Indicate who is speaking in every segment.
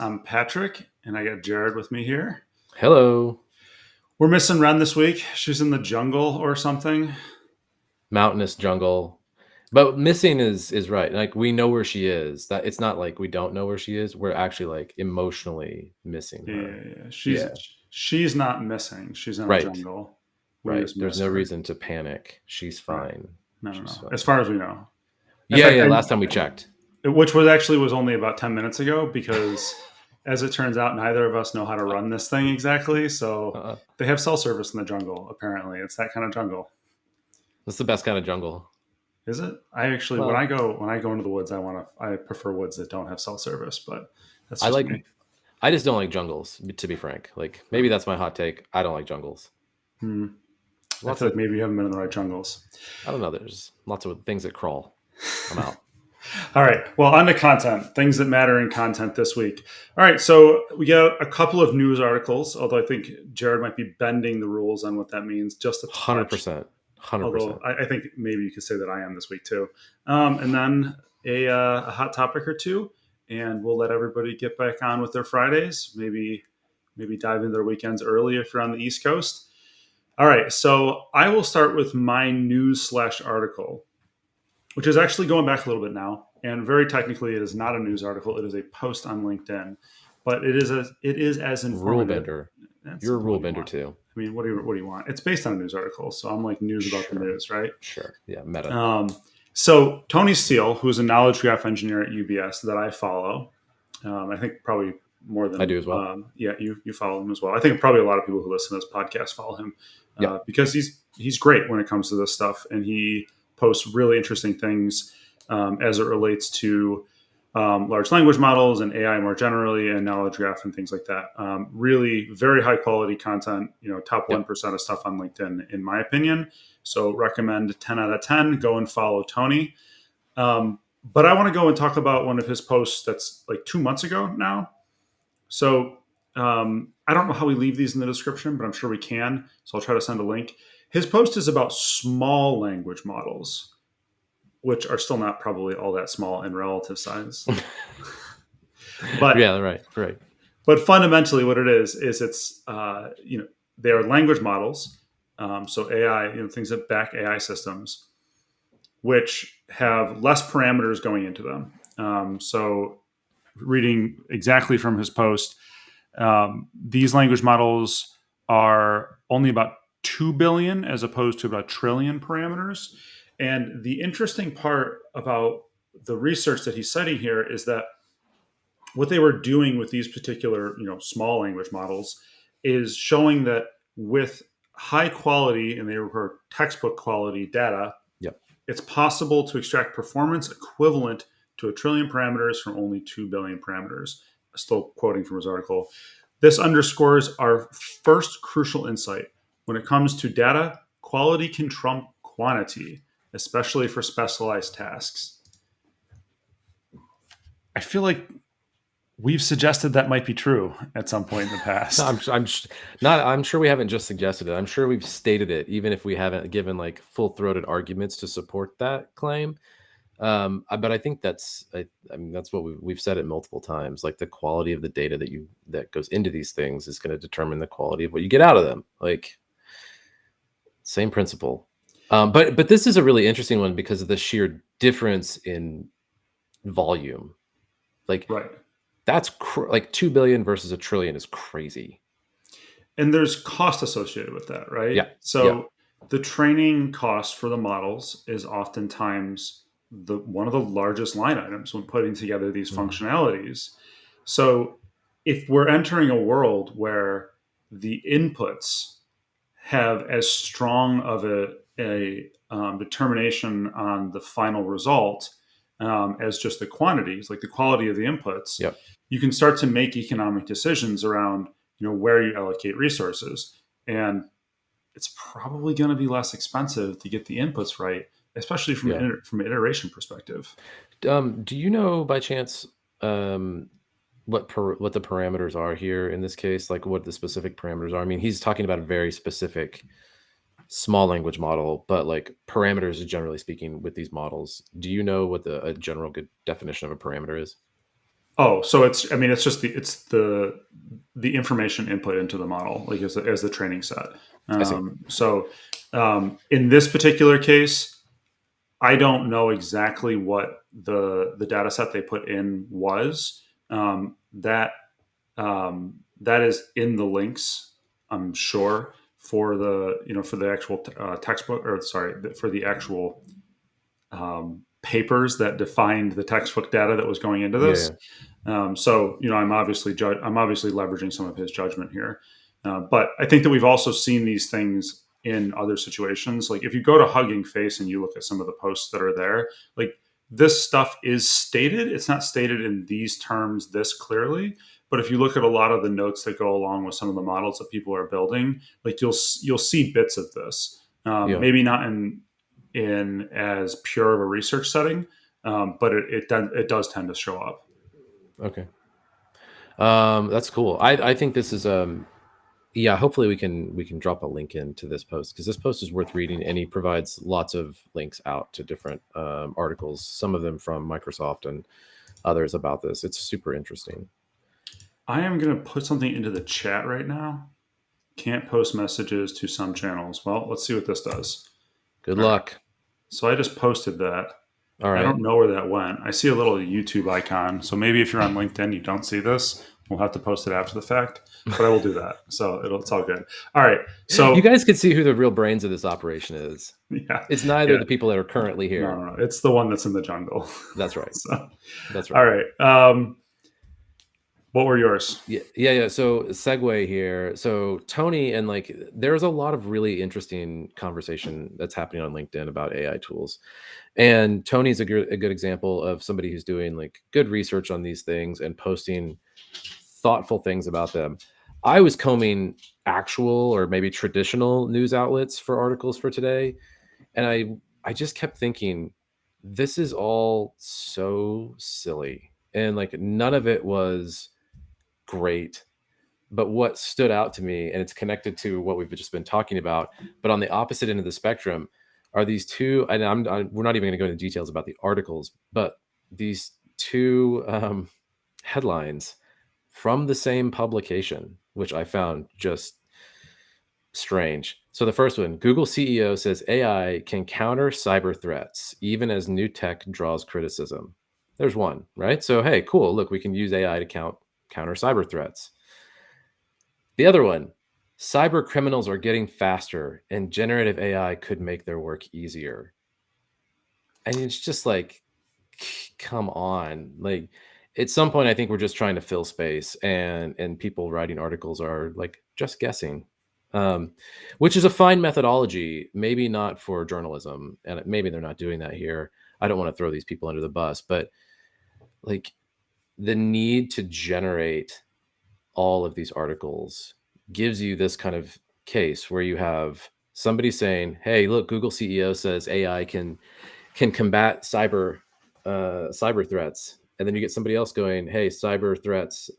Speaker 1: I'm Patrick, and I got Jared with me here.
Speaker 2: Hello.
Speaker 1: We're missing Ren this week. She's in the jungle or something.
Speaker 2: Mountainous jungle. But missing is right. Like we know where she is. That it's not like we don't know where she is. We're actually like emotionally missing
Speaker 1: Yeah,
Speaker 2: her.
Speaker 1: yeah, yeah. She's
Speaker 2: Yeah.
Speaker 1: she's not missing. She's in a
Speaker 2: Right.
Speaker 1: jungle. We
Speaker 2: Right.
Speaker 1: just
Speaker 2: There's
Speaker 1: miss
Speaker 2: no
Speaker 1: her.
Speaker 2: reason to panic. She's
Speaker 1: Right?
Speaker 2: fine.
Speaker 1: No, no,
Speaker 2: She's
Speaker 1: no. As
Speaker 2: fine.
Speaker 1: far as we know. In
Speaker 2: Yeah,
Speaker 1: fact,
Speaker 2: yeah. Last time we checked.
Speaker 1: which was only about 10 minutes ago because, as it turns out, neither of us know how to run this thing exactly. So
Speaker 2: Uh-uh.
Speaker 1: they have cell service in the jungle. Apparently, it's that kind of jungle.
Speaker 2: That's the best kind of jungle.
Speaker 1: Is it? I actually
Speaker 2: Well,
Speaker 1: when I go into the woods, I prefer woods that don't have cell service, but that's
Speaker 2: I
Speaker 1: just
Speaker 2: like
Speaker 1: me.
Speaker 2: I just don't like jungles, to be frank. Like maybe that's my hot take. I don't like jungles.
Speaker 1: Hmm. I
Speaker 2: Lots
Speaker 1: feel like
Speaker 2: of
Speaker 1: maybe you haven't been in the right jungles.
Speaker 2: I don't know, there's lots of things that crawl. I'm out.
Speaker 1: All right. Well, on to content, things that matter in content this week. All right. So we got a couple of news articles, although I think Jared might be bending the rules on what that means just a touch.
Speaker 2: 100%. 100%.
Speaker 1: Although I think maybe you could say that I am this week too. And then a hot topic or two, and we'll let everybody get back on with their Fridays. Maybe dive into their weekends early if you're on the East Coast. All right. So I will start with my news slash article, which is actually going back a little bit now. And very technically, it is not a news article. It is a post on LinkedIn, but it is as
Speaker 2: Rule
Speaker 1: informative.
Speaker 2: bender.
Speaker 1: That's
Speaker 2: You're a rule
Speaker 1: what do you
Speaker 2: bender
Speaker 1: want.
Speaker 2: too.
Speaker 1: I mean, what do you want? It's based on a news article, so I'm like news about the
Speaker 2: Sure.
Speaker 1: news, right?
Speaker 2: Sure. Yeah. Meta.
Speaker 1: Um, so Tony Steele, who's a knowledge graph engineer at UBS that I follow, I think probably more
Speaker 2: I
Speaker 1: than
Speaker 2: do as well.
Speaker 1: yeah, you follow him as well. I think probably a lot of people who listen to this podcast follow him
Speaker 2: Yeah.
Speaker 1: because he's great when it comes to this stuff, and he posts really interesting things as it relates to large language models and AI more generally, and knowledge graph and things like that. Really, very high quality content. Top
Speaker 2: Yep.
Speaker 1: 1% of stuff on LinkedIn, in my opinion. So recommend 10 out of 10. Go and follow Tony. But I want to go and talk about one of his posts that's like 2 months ago now. So I don't know how we leave these in the description, but I'm sure we can. So I'll try to send a link. His post is about small language models, which are still not probably all that small in relative size. but
Speaker 2: Yeah. Right. Right.
Speaker 1: but fundamentally, what it is it's they are language models. So AI, things that back AI systems, which have less parameters going into them. So reading exactly from his post, these language models are only about 2 billion as opposed to about a trillion parameters. And the interesting part about the research that he's citing here is that what they were doing with these particular, small language models is showing that with high quality, and they were textbook quality data,
Speaker 2: Yep.
Speaker 1: it's possible to extract performance equivalent to a trillion parameters from only 2 billion parameters. Still quoting from his article. This underscores our first crucial insight. When it comes to data, quality can trump quantity, especially for specialized tasks. I feel like we've suggested that might be true at some point in the past.
Speaker 2: I'm sure we haven't just suggested it. I'm sure we've stated it, even if we haven't given like full throated arguments to support that claim. But I think I mean, that's what we've said it multiple times. Like the quality of the data that goes into these things is going to determine the quality of what you get out of them. Like same principle. But this is a really interesting one because of the sheer difference in volume. Like
Speaker 1: Right.
Speaker 2: that's like 2 billion versus a trillion is crazy.
Speaker 1: And there's cost associated with that, right?
Speaker 2: Yeah. Yeah.
Speaker 1: So the training cost for the models is oftentimes one of the largest line items when putting together these
Speaker 2: Mhm.
Speaker 1: functionalities. So if we're entering a world where the inputs have as strong of a determination on the final result as just the quantities, like the quality of the inputs,
Speaker 2: Yep.
Speaker 1: you can start to make economic decisions around where you allocate resources, and it's probably going to be less expensive to get the inputs right, especially from
Speaker 2: Yeah.
Speaker 1: from an iteration perspective.
Speaker 2: Do you know by chance what the parameters are here in this case? Like what the specific parameters are? I mean, he's talking about a very specific small language model, but like parameters, generally speaking, with these models, do you know what a general good definition of a parameter is?
Speaker 1: Oh, so it's, I mean, it's just the information input into the model, like as the training set.
Speaker 2: I see.
Speaker 1: In this particular case, I don't know exactly what the data set they put in was. That is in the links, I'm sure, for for the actual textbook, or sorry, for the actual papers that defined the textbook data that was going into
Speaker 2: Yeah,
Speaker 1: this.
Speaker 2: yeah.
Speaker 1: So I'm obviously leveraging some of his judgment here, but I think that we've also seen these things in other situations. Like if you go to Hugging Face and you look at some of the posts that are there, like this stuff is stated. It's not stated in these terms this clearly, but if you look at a lot of the notes that go along with some of the models that people are building, like you'll see bits of this.
Speaker 2: Yeah.
Speaker 1: Maybe not in as pure of a research setting, but it does tend to show up.
Speaker 2: Okay. That's cool. I think this is yeah, hopefully we can drop a link into this post, because this post is worth reading, and he provides lots of links out to different articles, some of them from Microsoft and others about this. It's super interesting.
Speaker 1: I am going to put something into the chat right now. Can't post messages to some channels. Well, let's see what this does.
Speaker 2: Good
Speaker 1: All right.
Speaker 2: luck.
Speaker 1: So I just posted that.
Speaker 2: All
Speaker 1: I
Speaker 2: right.
Speaker 1: don't know where that went. I see a little YouTube icon. So maybe if you're on LinkedIn, you don't see this. We'll have to post it after the fact, but I will do that. So it's all good. All right. So
Speaker 2: You guys can see who the real brains of this operation is.
Speaker 1: yeah,
Speaker 2: It's neither
Speaker 1: yeah.
Speaker 2: the people that are currently here.
Speaker 1: No, it's the one that's in the jungle.
Speaker 2: That's right.
Speaker 1: So,
Speaker 2: That's
Speaker 1: all
Speaker 2: right.
Speaker 1: right. What were yours?
Speaker 2: Yeah. So segue here. So Tony, and like, there's a lot of really interesting conversation that's happening on LinkedIn about AI tools. And Tony's a good example of somebody who's doing like good research on these things and posting thoughtful things about them. I was combing actual or maybe traditional news outlets for articles for today, and I just kept thinking, this is all so silly, and like none of it was great. But what stood out to me, and it's connected to what we've just been talking about, but on the opposite end of the spectrum, are these two, and we're not even going to go into details about the articles, but these two headlines from the same publication, which I found just strange. So the first one, Google CEO says AI can counter cyber threats even as new tech draws criticism. There's one, right? So hey, cool. Look, we can use AI to counter cyber threats. The other one, cyber criminals are getting faster and generative AI could make their work easier. And it's just like, come on. Like, at some point, I think we're just trying to fill space, and people writing articles are like just guessing, um, which is a fine methodology, maybe not for journalism, and maybe they're not doing that here. I don't want to throw these people under the bus, but like the need to generate all of these articles gives you this kind of case where you have somebody saying, "Hey, look, Google CEO says AI can combat cyber threats," and then you get somebody else going, "Hey, cyber threats,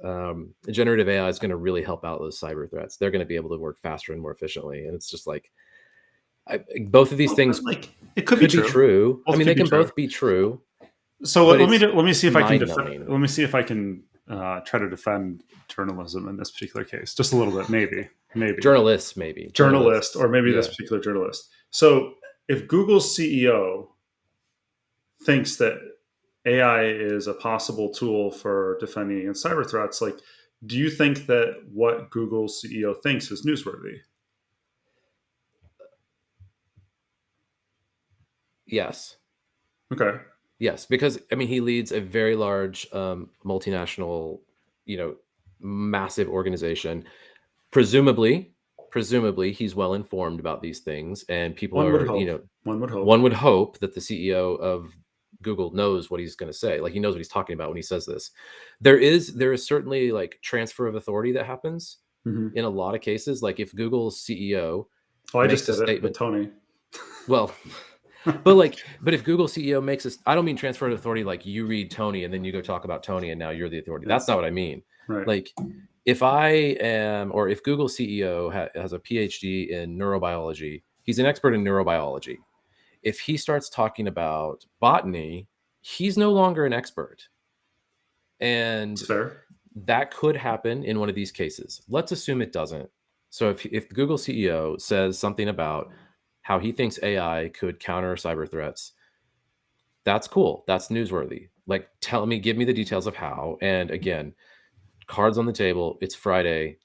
Speaker 2: generative AI is going to really help out those cyber threats. They're going to be able to work faster and more efficiently." And it's just like, both of these
Speaker 1: Well,
Speaker 2: things
Speaker 1: like it could be
Speaker 2: could be
Speaker 1: true.
Speaker 2: true. I
Speaker 1: Both
Speaker 2: mean,
Speaker 1: could
Speaker 2: they
Speaker 1: be
Speaker 2: can
Speaker 1: true.
Speaker 2: both be true,
Speaker 1: So
Speaker 2: but
Speaker 1: let me see if I can
Speaker 2: mind-numbing.
Speaker 1: let me see if I can try to defend journalism in this particular case, just a little bit, maybe
Speaker 2: Journalists, maybe
Speaker 1: journalist, or maybe this
Speaker 2: Yeah,
Speaker 1: particular journalist. So if Google's CEO thinks that AI is a possible tool for defending against cyber threats, like, do you think that what Google's CEO thinks is newsworthy?
Speaker 2: yes.
Speaker 1: Okay.
Speaker 2: Yes, because I mean he leads a very large multinational, massive organization. Presumably, presumably he's well informed about these things, and people
Speaker 1: One would
Speaker 2: are,
Speaker 1: hope. One would hope.
Speaker 2: one would hope that the CEO of Google knows what he's going to say. Like he knows what he's talking about when he says this. There is certainly like transfer of authority that happens
Speaker 1: Mm-hmm.
Speaker 2: in a lot of cases. Like if Google's CEO
Speaker 1: Oh, I just
Speaker 2: makes a
Speaker 1: did it with
Speaker 2: statement,
Speaker 1: Tony.
Speaker 2: well, but if Google CEO makes us, I don't mean transfer of authority like you read Tony and then you go talk about Tony and now you're the authority.
Speaker 1: Yeah.
Speaker 2: That's not what I mean.
Speaker 1: Right.
Speaker 2: Like if I am, or if Google CEO has a PhD in neurobiology, he's an expert in neurobiology. If he starts talking about botany, he's no longer an expert. And
Speaker 1: It's fair.
Speaker 2: that could happen in one of these cases. Let's assume it doesn't. So if the Google CEO says something about how he thinks AI could counter cyber threats, that's cool. That's newsworthy. Like, give me the details of how. And again, cards on the table. It's Friday.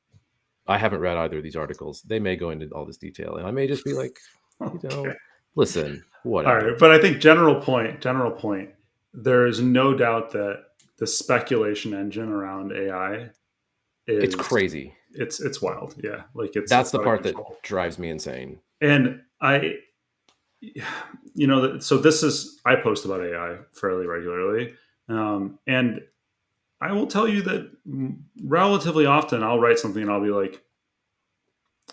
Speaker 2: I haven't read either of these articles. They may go into all this detail, and I may just be like,
Speaker 1: Okay.
Speaker 2: listen,
Speaker 1: All
Speaker 2: whatever.
Speaker 1: right. But I think general point, there is no doubt that the speculation engine around AI
Speaker 2: It's
Speaker 1: is
Speaker 2: crazy.
Speaker 1: it's wild. Yeah. Like
Speaker 2: That's
Speaker 1: it's
Speaker 2: the
Speaker 1: out of
Speaker 2: part that
Speaker 1: control.
Speaker 2: drives me insane.
Speaker 1: And so I post about AI fairly regularly. And I will tell you that relatively often I'll write something and I'll be like,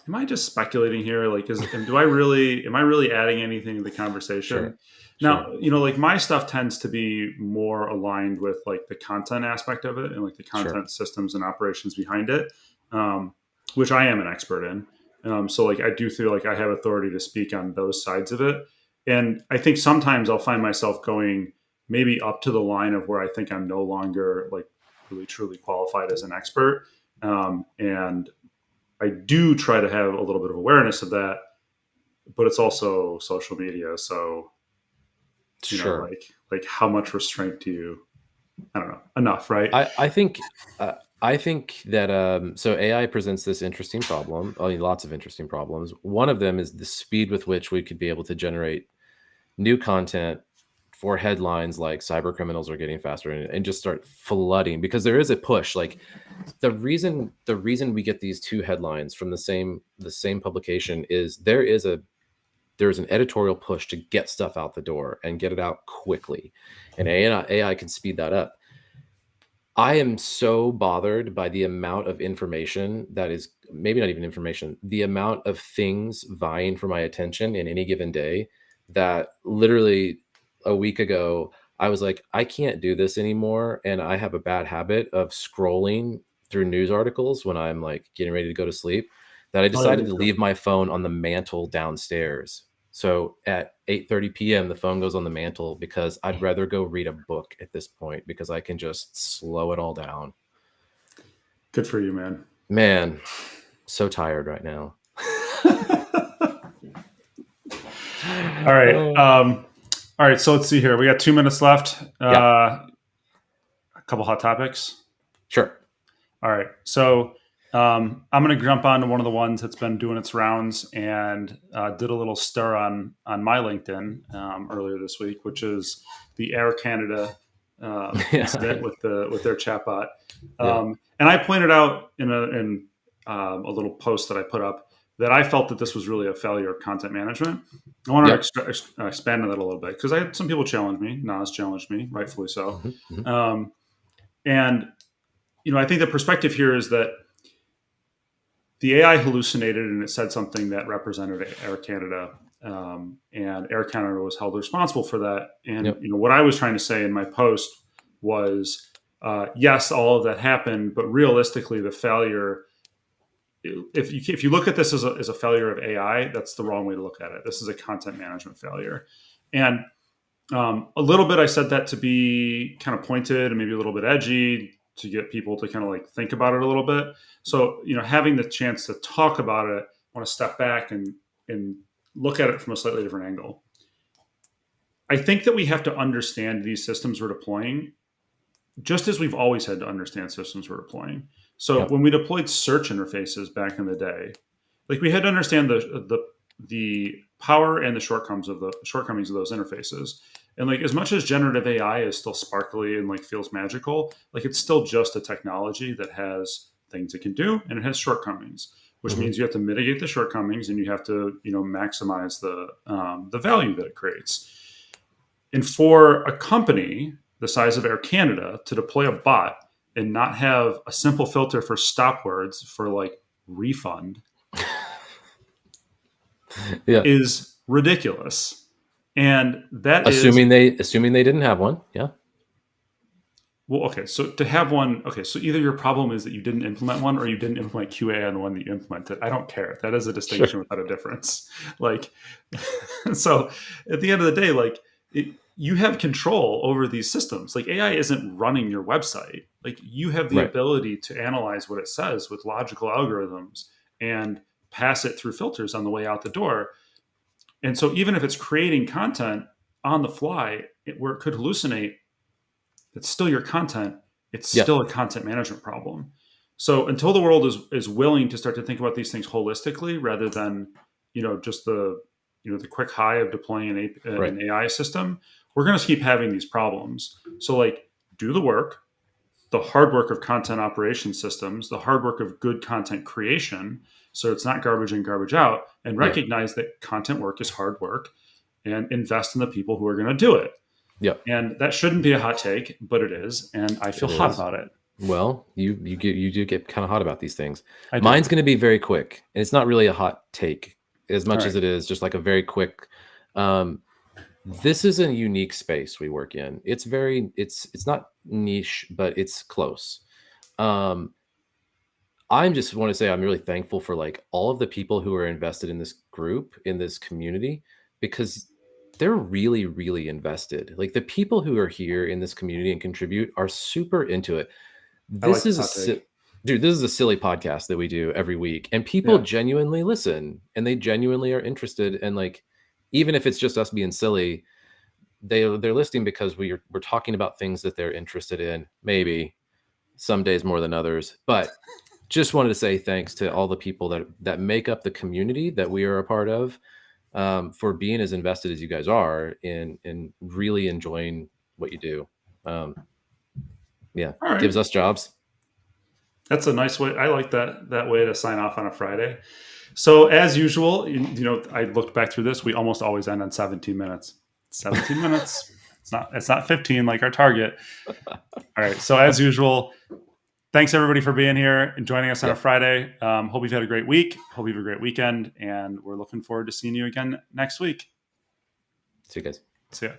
Speaker 1: am I just speculating here? Like, am I really adding anything to the conversation?
Speaker 2: Sure.
Speaker 1: Now,
Speaker 2: Sure.
Speaker 1: like my stuff tends to be more aligned with like the content aspect of it and like the
Speaker 2: Sure.
Speaker 1: content systems and operations behind it, which I am an expert in. So like, I do feel like I have authority to speak on those sides of it. And I think sometimes I'll find myself going maybe up to the line of where I think I'm no longer like really truly qualified as an expert. And I do try to have a little bit of awareness of that, but it's also social media. So,
Speaker 2: Sure.
Speaker 1: like how much restraint do you, I don't know, enough, right?
Speaker 2: I think I think that so AI presents this interesting problem. I mean, lots of interesting problems. One of them is the speed with which we could be able to generate new content for headlines like cyber criminals are getting faster, and just start flooding, because there is a push. Like, the reason we get these two headlines from the same publication is there's an editorial push to get stuff out the door and get it out quickly, and AI can speed that up. I am so bothered by the amount of information that is, maybe not even information, the amount of things vying for my attention in any given day, that literally a week ago, I was like, I can't do this anymore. And I have a bad habit of scrolling through news articles when I'm like getting ready to go to sleep, that I
Speaker 1: Oh yeah,
Speaker 2: decided
Speaker 1: me
Speaker 2: to
Speaker 1: too.
Speaker 2: leave my phone on the mantle downstairs. So at 8:30 p.m., the phone goes on the mantle, because I'd rather go read a book at this point, because I can just slow it all down.
Speaker 1: Good for you, man.
Speaker 2: Man, so tired right now.
Speaker 1: All right.
Speaker 2: Oh,
Speaker 1: All right. So let's see here. We got 2 minutes left.
Speaker 2: yeah,
Speaker 1: A couple hot topics.
Speaker 2: sure.
Speaker 1: All right. So I'm going to jump on to one of the ones that's been doing its rounds and did a little stir on my LinkedIn earlier this week, which is the Air Canada incident
Speaker 2: Yeah,
Speaker 1: with their chatbot.
Speaker 2: yeah,
Speaker 1: And I pointed out in a little post that I put up that I felt that this was really a failure of content management. I want to
Speaker 2: yep.
Speaker 1: expand on that a little bit, because I had some people challenge me. Nas challenged me, rightfully so.
Speaker 2: Mhm, mhm.
Speaker 1: Um, and I think the perspective here is that the AI hallucinated and it said something that represented Air Canada, and Air Canada was held responsible for that. And
Speaker 2: Yep.
Speaker 1: what I was trying to say in my post was, yes, all of that happened, but realistically, the failure. If you look at this as a failure of AI, that's the wrong way to look at it. This is a content management failure, and a little bit I said that to be kind of pointed and maybe a little bit edgy to get people to kind of like think about it a little bit. So having the chance to talk about it, I want to step back and look at it from a slightly different angle. I think that we have to understand these systems we're deploying just as we've always had to understand systems we're deploying. So
Speaker 2: Yep.
Speaker 1: when we deployed search interfaces back in the day, like we had to understand the power and the shortcomings of those interfaces. And like as much as generative AI is still sparkly and like feels magical, like it's still just a technology that has things it can do and it has shortcomings, which
Speaker 2: Hmm.
Speaker 1: means you have to mitigate the shortcomings and you have to maximize the value that it creates. And for a company the size of Air Canada to deploy a bot and not have a simple filter for stop words for like refund
Speaker 2: Yeah.
Speaker 1: is ridiculous. And that is,
Speaker 2: Assuming they didn't have one. Yeah.
Speaker 1: well, okay, so to have one, okay, so either your problem is that you didn't implement one or you didn't implement QA on the one that you implemented. I don't care. That is a
Speaker 2: Sure.
Speaker 1: distinction without a difference. Like, so at the end of the day, like, you have control over these systems. Like AI isn't running your website. Like you have the
Speaker 2: Right.
Speaker 1: ability to analyze what it says with logical algorithms and pass it through filters on the way out the door. And so even if it's creating content on the fly, where it could hallucinate, it's still your content. It's
Speaker 2: Yeah.
Speaker 1: still a content management problem. So until the world is willing to start to think about these things holistically, rather than just the quick high of deploying
Speaker 2: Right.
Speaker 1: an AI system, we're going to keep having these problems. So like, do the work, the hard work of content operation systems, the hard work of good content creation, so it's not garbage in, garbage out, and
Speaker 2: Yeah.
Speaker 1: recognize that content work is hard work, and invest in the people who are going to do it.
Speaker 2: Yeah.
Speaker 1: And that shouldn't be a hot take, but it is, and I feel
Speaker 2: It
Speaker 1: hot
Speaker 2: is.
Speaker 1: about it.
Speaker 2: Well, you do get kind of hot about these things.
Speaker 1: I do.
Speaker 2: Mine's going to be very quick, and it's not really a hot take as
Speaker 1: All
Speaker 2: much
Speaker 1: right.
Speaker 2: as it is just like a very quick. Um, this is a unique space we work in. It's not niche, but it's close. Um, I just want to say I'm really thankful for like all of the people who are invested in this group, in this community, because they're really, really invested. Like the people who are here in this community and contribute are super into it.
Speaker 1: I like
Speaker 2: This
Speaker 1: this
Speaker 2: is a
Speaker 1: hot take.
Speaker 2: dude, this is a silly podcast that we do every week, and people
Speaker 1: Yeah.
Speaker 2: genuinely listen and they genuinely are interested. And like, even if it's just us being silly, they're listening because we're talking about things that they're interested in. Maybe some days more than others, but just wanted to say thanks to all the people that make up the community that we are a part of, for being as invested as you guys are in really enjoying what you do. Um, yeah,
Speaker 1: All right.
Speaker 2: gives us jobs.
Speaker 1: That's a nice way. I like that way to sign off on a Friday. So as usual, I looked back through this. We almost always end on 17 minutes. 17 minutes. It's not 15 like our target. All right. So as usual, thanks everybody for being here and joining us on a
Speaker 2: Yep.
Speaker 1: Friday. Hope you've had a great week. Hope you have a great weekend, and we're looking forward to seeing you again next week.
Speaker 2: See you guys.
Speaker 1: See ya.